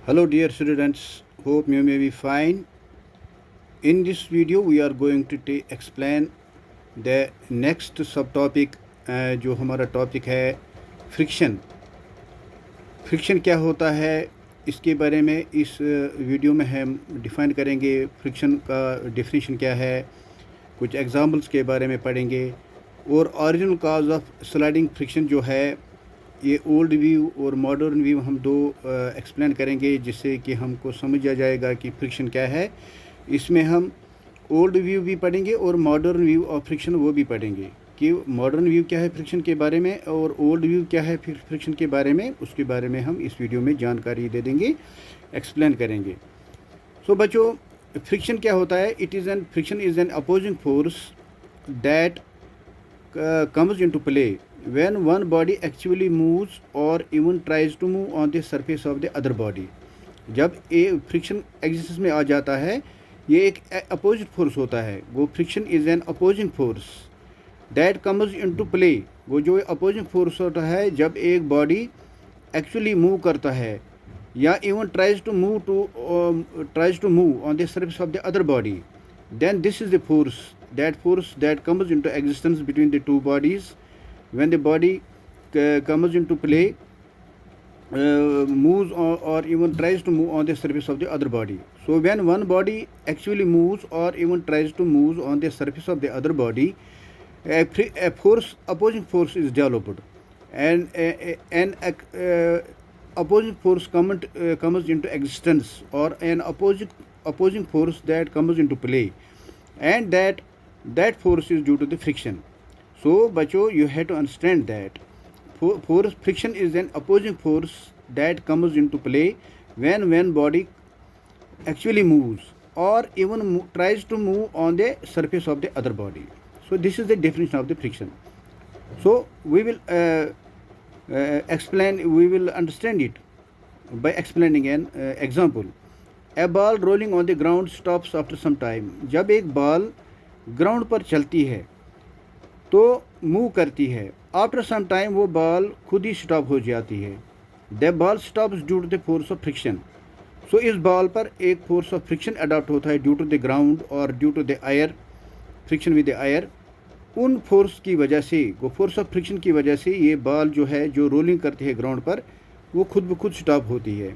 Hello dear students, hope you may be fine. In this video we are going to explain the next subtopic जो हमारा topic है friction. Friction क्या होता है इसके बारे में इस वीडियो में हम डिफ़ाइन करेंगे। फ्रिक्शन का डेफिनेशन क्या है, कुछ एग्जांपल्स के बारे में पढ़ेंगे और original cause of sliding friction जो है ये ओल्ड व्यू और मॉडर्न व्यू हम दो एक्सप्लेन करेंगे, जिससे कि हमको समझ आ जाएगा कि फ्रिक्शन क्या है। इसमें हम ओल्ड व्यू भी पढ़ेंगे और मॉडर्न व्यू ऑफ फ्रिक्शन वो भी पढ़ेंगे कि मॉडर्न व्यू क्या है फ्रिक्शन के बारे में और ओल्ड व्यू क्या है फ्रिक्शन के बारे में। उसके बारे में हम इस वीडियो में जानकारी दे देंगे, एक्सप्लेन करेंगे। सो बच्चों, फ्रिक्शन क्या होता है? Friction is an opposing force that comes into play when one body actually moves or even tries to move on the surface of the other body। जब ये फ्रिक्शन एग्जिस्टेंस में आ जाता है, ये एक अपोजिट फोर्स होता है। वो friction is an opposing force that comes into play. वो जो अपोजिंग फोर्स होता है जब एक बॉडी एक्चुअली मूव करता है या even tries to move on the surface of the other body, then this is the force that comes into existence between the two bodies when the body comes into play, moves or even tries to move on the surface of the other body. So when one body actually moves or even tries to move on the surface of the other body, opposing force is developed, and an opposing force comes into existence, or an opposing force that comes into play, and that force is due to the friction. So बच्चों, you have to understand that friction is an opposing force that comes into play when body actually moves or even tries to move on the surface of the other body. So this is the definition of the friction. So we will understand it by explaining an example. A ball rolling on the ground stops after some time। जब एक ball ground पर चलती है तो move करती है, after some time वो ball खुद ही स्टॉप हो जाती है। The ball stops due to the force of friction. So इस बॉल पर एक फोर्स ऑफ फ्रिक्शन अडॉप्ट होता है ड्यू टू द ग्राउंड और due to the air, friction with the air. उन फोर्स की वजह से, वो फोर्स ऑफ फ्रिक्शन की वजह से ये बॉल जो है जो रोलिंग करती है ग्राउंड पर, वो खुद ब खुद स्टॉप होती है।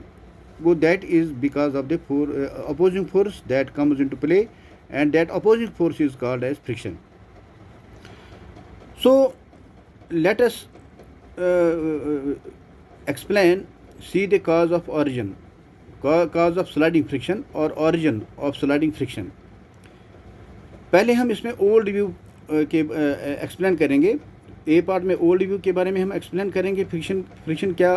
वो that is because of the opposing force that comes into play, and that opposing force is called as friction. So let us explain, see the cause of sliding friction or origin of sliding friction. पहले हम इसमें old view के explain करेंगे। ए part में old view के बारे में हम एक्सप्लेन करेंगे फ्रिक्शन क्या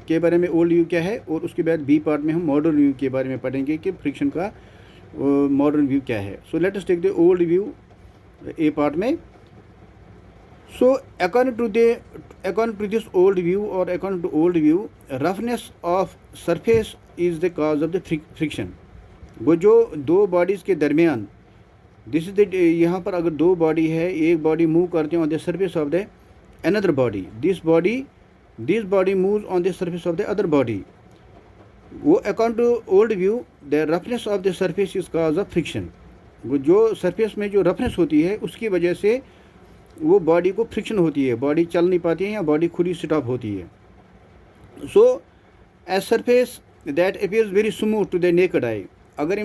के बारे में ओल्ड व्यू क्या है, और उसके बाद बी पार्ट में हम मॉडर्न व्यू के बारे में पढ़ेंगे कि फ्रिक्शन का मॉडर्न व्यू क्या है। So let us take the old view A part में। So according to this old view और according to old view, roughness of surface is the cause of the friction. वो जो दो bodies के दरमियान, this is the, यहाँ पर अगर दो बॉडी है, एक बॉडी मूव करते हैं on the surface of the another body, this body moves on the surface of the other body. वो according to old view, the roughness of the surface is cause of friction. वो जो surface में जो roughness होती है उसकी वजह से वो बॉडी को फ्रिक्शन होती है, बॉडी चल नहीं पाती है या बॉडी खुद ही स्टॉप होती है। So a surface that appears very smooth to the naked eye. अगर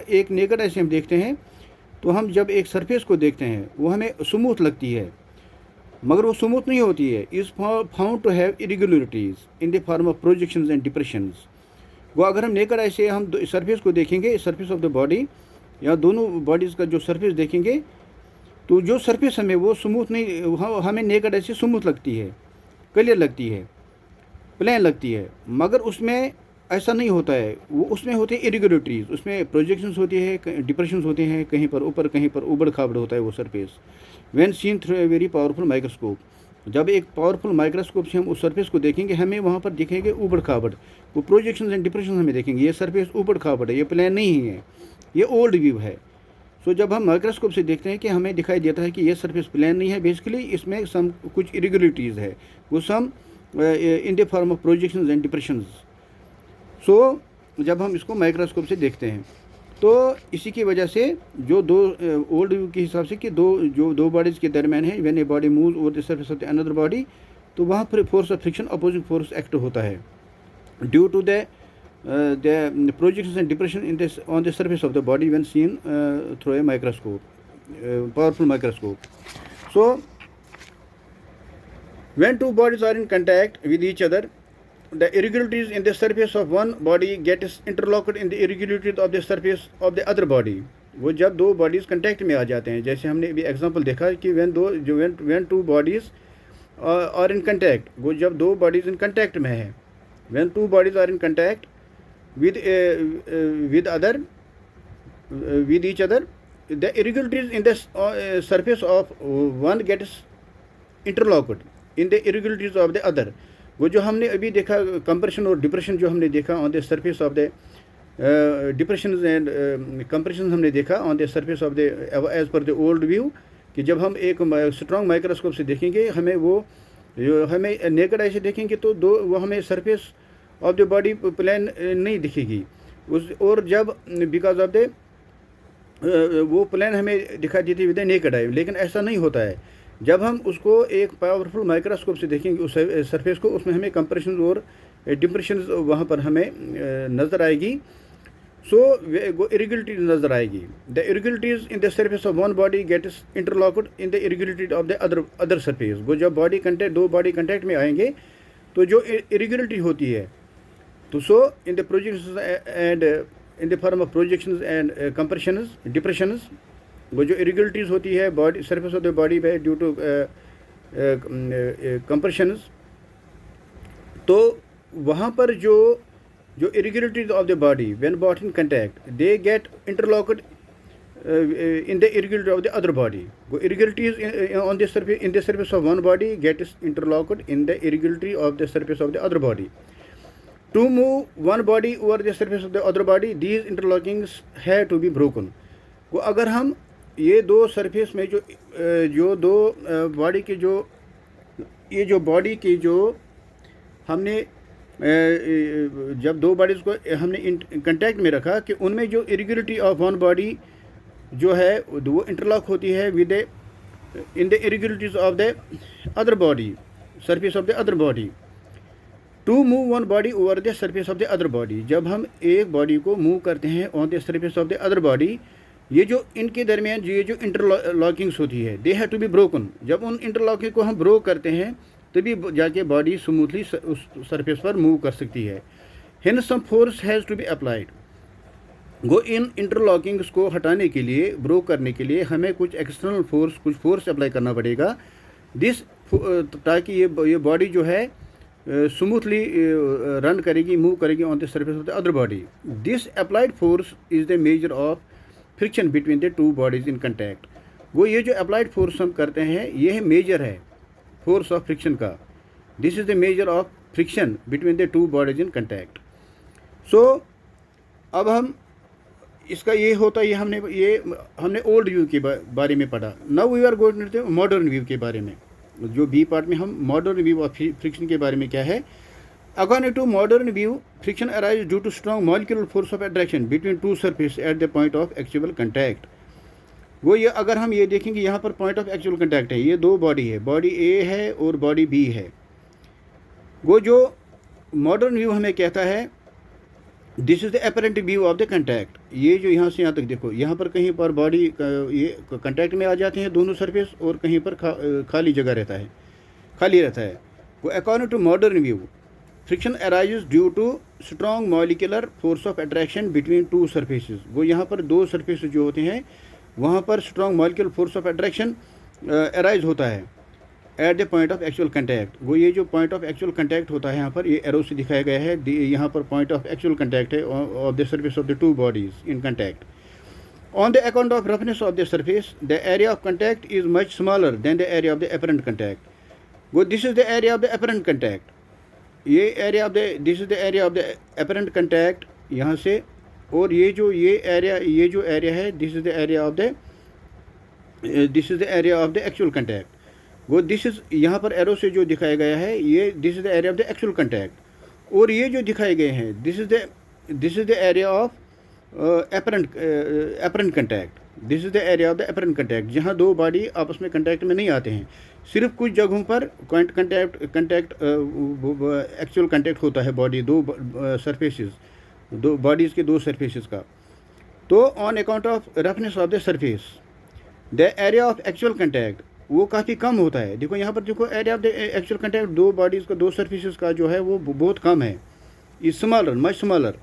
एक नेकेड आई से हम देखते हैं तो हम जब एक सरफेस को देखते हैं वो हमें स्मूथ लगती है, मगर वो स्मूथ नहीं होती है। Is found to have irregularities in the form of projections and depressions. वो अगर हम नेकेड आई से हम सरफेस को देखेंगे, सरफेस ऑफ द बॉडी या दोनों बॉडीज़ का जो सरफेस देखेंगे, तो जो सरफेस हमें वो स्मूथ नहीं, हमें नेकेड आई से स्मूथ लगती है, क्लियर लगती है, प्लेन लगती है, मगर उसमें ऐसा नहीं होता है। वो उसमें होते हैं इरेगुलरिटीज़, उसमें प्रोजेक्शंस होती है, डिप्रेशंस होते हैं, कहीं पर ऊपर कहीं पर उबड़ खाबड़ होता है वो surface. When seen through a very powerful microscope, जब एक पावरफुल माइक्रोस्कोप से हम उस सरफेस को देखेंगे, हमें वहाँ पर दिखेंगे उबड़ खाबड़, वो प्रोजेक्शंस एंड डिप्रेशन हमें देखेंगे। ये सरफेस उबड़ खाबड़ है, ये प्लेन नहीं है, ये ओल्ड व्यू है। सो जब हम माइक्रोस्कोप से देखते हैं कि हमें दिखाई देता है कि ये सरफेस प्लेन नहीं है, बेसिकली इसमें कुछ इरेगुलरिटीज़ है, वो in the form of projections and depressions. So जब हम इसको माइक्रोस्कोप से देखते हैं तो इसी की वजह से जो दो ओल्ड व्यू के हिसाब से कि दो बॉडीज़ के दरमियान है, when a body moves over the surface of the another body, तो वहाँ पर force of friction opposing force act होता है due to the projection and depression in this on the surface of the body when seen through a microscope, powerful microscope. So when two bodies are in contact with each other, the irregularities in the surface of one body gets interlocked in the irregularities of the surface of the other body. वो जब दो bodies contact में आ जाते हैं, जैसे हमने अभी example देखा कि when two bodies are in contact, वो जब दो बॉडीज़ इन कंटेक्ट में है, when two bodies are in contact with each other, the irregularities in the surface of one gets interlocked in the irregularities of the other. वो जो हमने अभी देखा कंप्रेशन और डिप्रेशन जो हमने देखा on the surface of the depression and compression हमने देखा on the surface of the as per the old view, कि जब हम एक स्ट्रॉन्ग माइक्रोस्कोप से देखेंगे हमें नेकेड आई से देखेंगे तो वो हमें surface of the body plan नहीं दिखेगी और जब बिकॉज ऑफ द वो प्लान हमें दिखाई देती है विद नेकेड आई. लेकिन ऐसा नहीं होता है. जब हम उसको एक पावरफुल माइक्रोस्कोप से देखेंगे उस सरफेस को, उसमें हमें कंप्रेशन और डिप्रेशन वहाँ पर हमें नज़र आएगी. सो वो इरेगुलरिटीज नज़र आएगी. The irregularities in the surface of one body gets interlocked in the irregularity of the other surface. वो जब दो बॉडी कंटेक्ट में आएंगे तो जो इरेगुलरिटी होती है, तो so in the projections and in the form of projections and compressions depressions, वो जो इरेगुलरिटीज़ होती है body surface of the body पे ड्यू टू कंप्रेशंस, तो वहाँ पर जो irregularities of the body when both in contact they get interlocked in the irregularity of the other body. वो irregularities on the surface in the surface of one body get interlocked in the irregularity of the surface of the other body. To move one body over the surface of the other body these interlockings have to be broken. वो अगर हम ये दो surface में जो दो body के जो बॉडी की जो हमने जब दो बॉडीज़ को हमने कंटेक्ट में रखा कि उनमें जो इरेगुलरिटी ऑफ वन बॉडी जो है वो इंटरलॉक होती है within the irregularities of the other body surface of the other body. To move one body over the surface of the other body. जब हम एक बॉडी को मूव करते हैं on the surface of the other body, ये जो इनके दरमियान ये जो इंटरलॉकिंग्स होती है they have to be broken. जब उन इंटरलॉकिंग को हम ब्रोक करते हैं तभी जाके बॉडी स्मूथली उस सरफेस पर मूव कर सकती है. Hence some force has to be applied. वो इन इंटरलॉकिंग्स को हटाने के लिए, ब्रोक करने के लिए हमें कुछ एक्सटर्नल फोर्स, कुछ फोर्स अप्लाई करना पड़ेगा ताकि ये बॉडी जो है स्मूथली रन करेगी, मूव करेगी on the surface of the other body. This applied force is the major of friction between the two bodies in contact. वो ये जो अप्लाइड फोर्स हम करते हैं ये है मेजर है फोर्स ऑफ फ्रिक्शन का. This is the major of friction between the two bodies in contact. So अब हम इसका ये होता है, हमने ओल्ड व्यू के बारे में पढ़ा. Now we are going to modern view के बारे में. जो बी पार्ट में हम मॉडर्न व्यू ऑफ फ्रिक्शन के बारे में क्या है. According to modern view, friction arises due to strong molecular force of attraction between two surfaces at the point of actual contact. वो ये अगर हम ये देखेंगे यहाँ पर पॉइंट ऑफ एक्चुअल कंटैक्ट है, ये दो बॉडी है, बॉडी ए है और बॉडी बी है. वो जो मॉडर्न व्यू हमें कहता है this is the apparent view of the contact. ये जो यहाँ से यहाँ तक देखो, यहाँ पर कहीं पर बॉडी ये कंटैक्ट में आ जाते हैं दोनों सरफेस और कहीं पर खाली जगह खाली रहता है. वो according to modern view friction arises due to strong molecular force of attraction between two surfaces. वो यहाँ पर दो सरफेसेस जो होते हैं वहाँ पर strong molecular force of attraction arise होता है eight the point of actual contact. वो ये जो पॉइंट ऑफ एक्चुअल कंटैक्ट होता है यहाँ पर ये एरो से दिखाया गया है. यहाँ पर पॉइंट ऑफ एक्चुअल कंटैक्ट है of the surface of the two bodies in contact. On the account of roughness of the surface the area of contact is much smaller than the area of the apparent contact. वो this is the area of the apparent contact. ये area of the this is the area of the apparent contact यहाँ से, और ये जो area है this is the area of the actual contact. वो this is यहाँ पर एरो से जो दिखाया गया है ये this is the area of the actual contact. और ये जो दिखाए गए हैं this is the this is the area of apparent contact. This is the area of the apparent contact, जहाँ दो बॉडी आपस में कंटैक्ट में नहीं आते हैं। सिर्फ कुछ जगहों पर कंटैक्ट एक्चुअल कंटैक्ट होता है बॉडी दो सरफेसेस, दो बॉडीज़ के दो सरफेसेस का। तो on account of roughness of the surface the area of actual contact वो काफ़ी कम होता है। देखो यहाँ पर देखो area of the actual contact दो बॉडीज़ का दो सरफेसेस का जो है वो बहुत कम है, is smaller, much smaller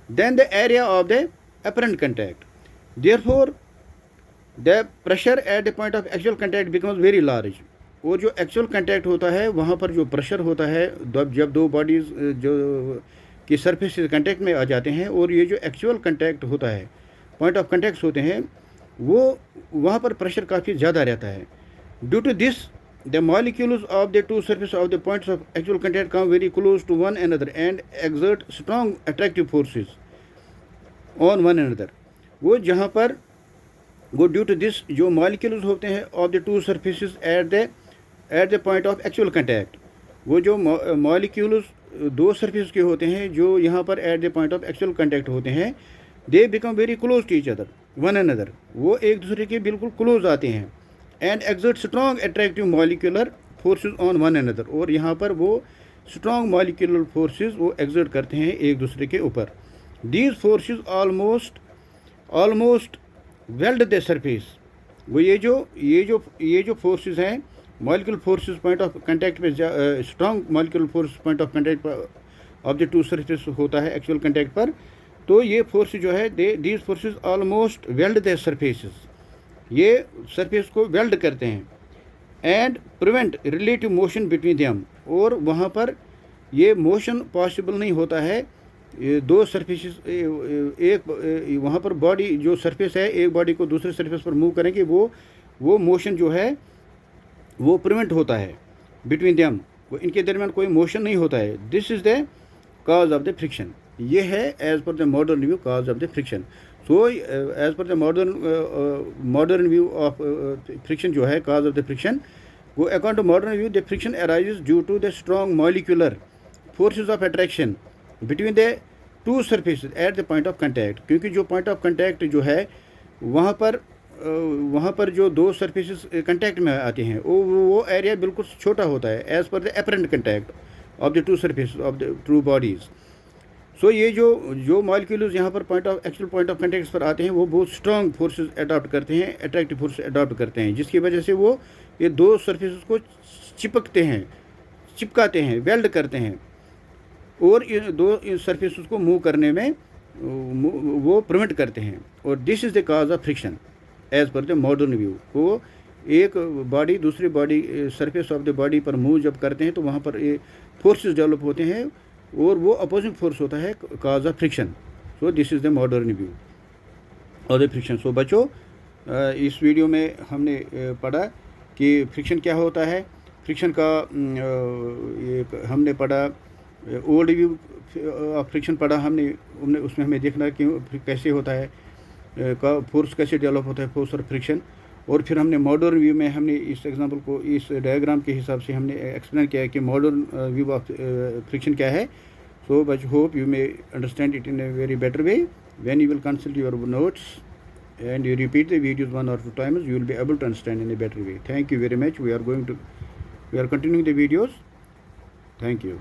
than the area of the apparent contact. Therefore the pressure at the point of actual contact becomes very large. और जो एक्चुअल कंटैक्ट होता है वहाँ पर जो प्रेशर होता है जब दो बॉडीज़ जो की सरफेस से कंटैक्ट में आ जाते हैं, और ये जो एक्चुअल कंटैक्ट होता है, पॉइंट ऑफ कंटैक्ट होते हैं, वो वहाँ पर प्रेशर काफ़ी ज़्यादा रहता है। Due to this the molecules of the two surface of the points of actual contact come very close to one another and exert strong attractive forces on one another. वो जहाँ पर वो ड्यू टू दिस जो molecules होते हैं of the two surfaces at the point of actual contact, वो जो molecules दो सरफेस के होते हैं जो यहाँ पर at the point of actual contact होते हैं, they become very close to each other one another. वो एक दूसरे के बिल्कुल क्लोज आते हैं। And exert strong attractive molecular forces on one another, और यहाँ पर वो स्ट्रॉन्ग मॉलिक्यूलर फोर्सेस वो एक्सर्ट करते हैं एक दूसरे के ऊपर। These forces almost weld the surface. वो ये जो फोर्सेस हैं, molecular forces point of contact पे strong molecular force point of contact of the two surface होता है एक्चुअल कंटैक्ट पर। तो ये फोर्स जो है these forces almost weld the surfaces, ये सरफेस को वेल्ड करते हैं। And prevent relative motion between them, और वहाँ पर ये मोशन पॉसिबल नहीं होता है। ये दो सरफेसेस एक वहाँ पर बॉडी जो सरफेस है एक बॉडी को दूसरे सरफेस पर मूव करेंगे, वो मोशन जो है वो प्रिवेंट होता है बिटवीन देम, वो इनके दरमियान कोई मोशन नहीं होता है। This is the cause of the friction. ये है as per the modern view cause of the friction. So as per the modern view of friction जो है काज ऑफ द फ्रिक्शन, वो according to modern view the friction arises due to the strong molecular forces of attraction between the two surfaces at the point of contact. क्योंकि जो point of contact जो है वहाँ पर जो दो surfaces contact में आते हैं वो एरिया बिल्कुल छोटा होता है as per the apparent contact of the two surface of the two bodies. So ये जो मॉलिक्यूल्स यहाँ पर एक्चुअल पॉइंट ऑफ कंटैक्ट पर आते हैं वो बहुत स्ट्रॉन्ग फोर्सेस अडॉप्ट करते हैं, अट्रैक्टिव फोर्स अडॉप्ट करते हैं, जिसकी वजह से वो ये दो सरफेसेस को चिपकाते हैं, वेल्ड करते हैं, और इन दो सरफेसेस को मूव करने में वो प्रिवेंट करते हैं। और this is the cause of friction as per the modern view. वो एक बॉडी दूसरी body surface of the body पर मूव जब करते हैं तो वहाँ पर ये फोर्सेस डेवलप होते हैं, और वो अपोजिंग फोर्स होता है cause of friction. So this is the modern view of the friction. So बच्चों, इस वीडियो में हमने पढ़ा कि फ्रिक्शन क्या होता है। फ्रिक्शन का हमने पढ़ा ओल्ड व्यू ऑफ फ्रिक्शन पढ़ा हमने, उसमें हमें देखना कि कैसे होता है का फोर्स कैसे डेवलप होता है, फोर्स और फ्रिक्शन। और फिर हमने मॉडर्न व्यू में हमने इस एग्जांपल को इस डायग्राम के हिसाब से हमने एक्सप्लेन किया है कि मॉडर्न व्यू ऑफ फ्रिक्शन क्या है। सो बच hope you may understand it in a very better way when you will consult your notes and you repeat the videos 1 or 2 times, you will be able to understand in a better way. Thank you very much. We are continuing the videos. Thank you.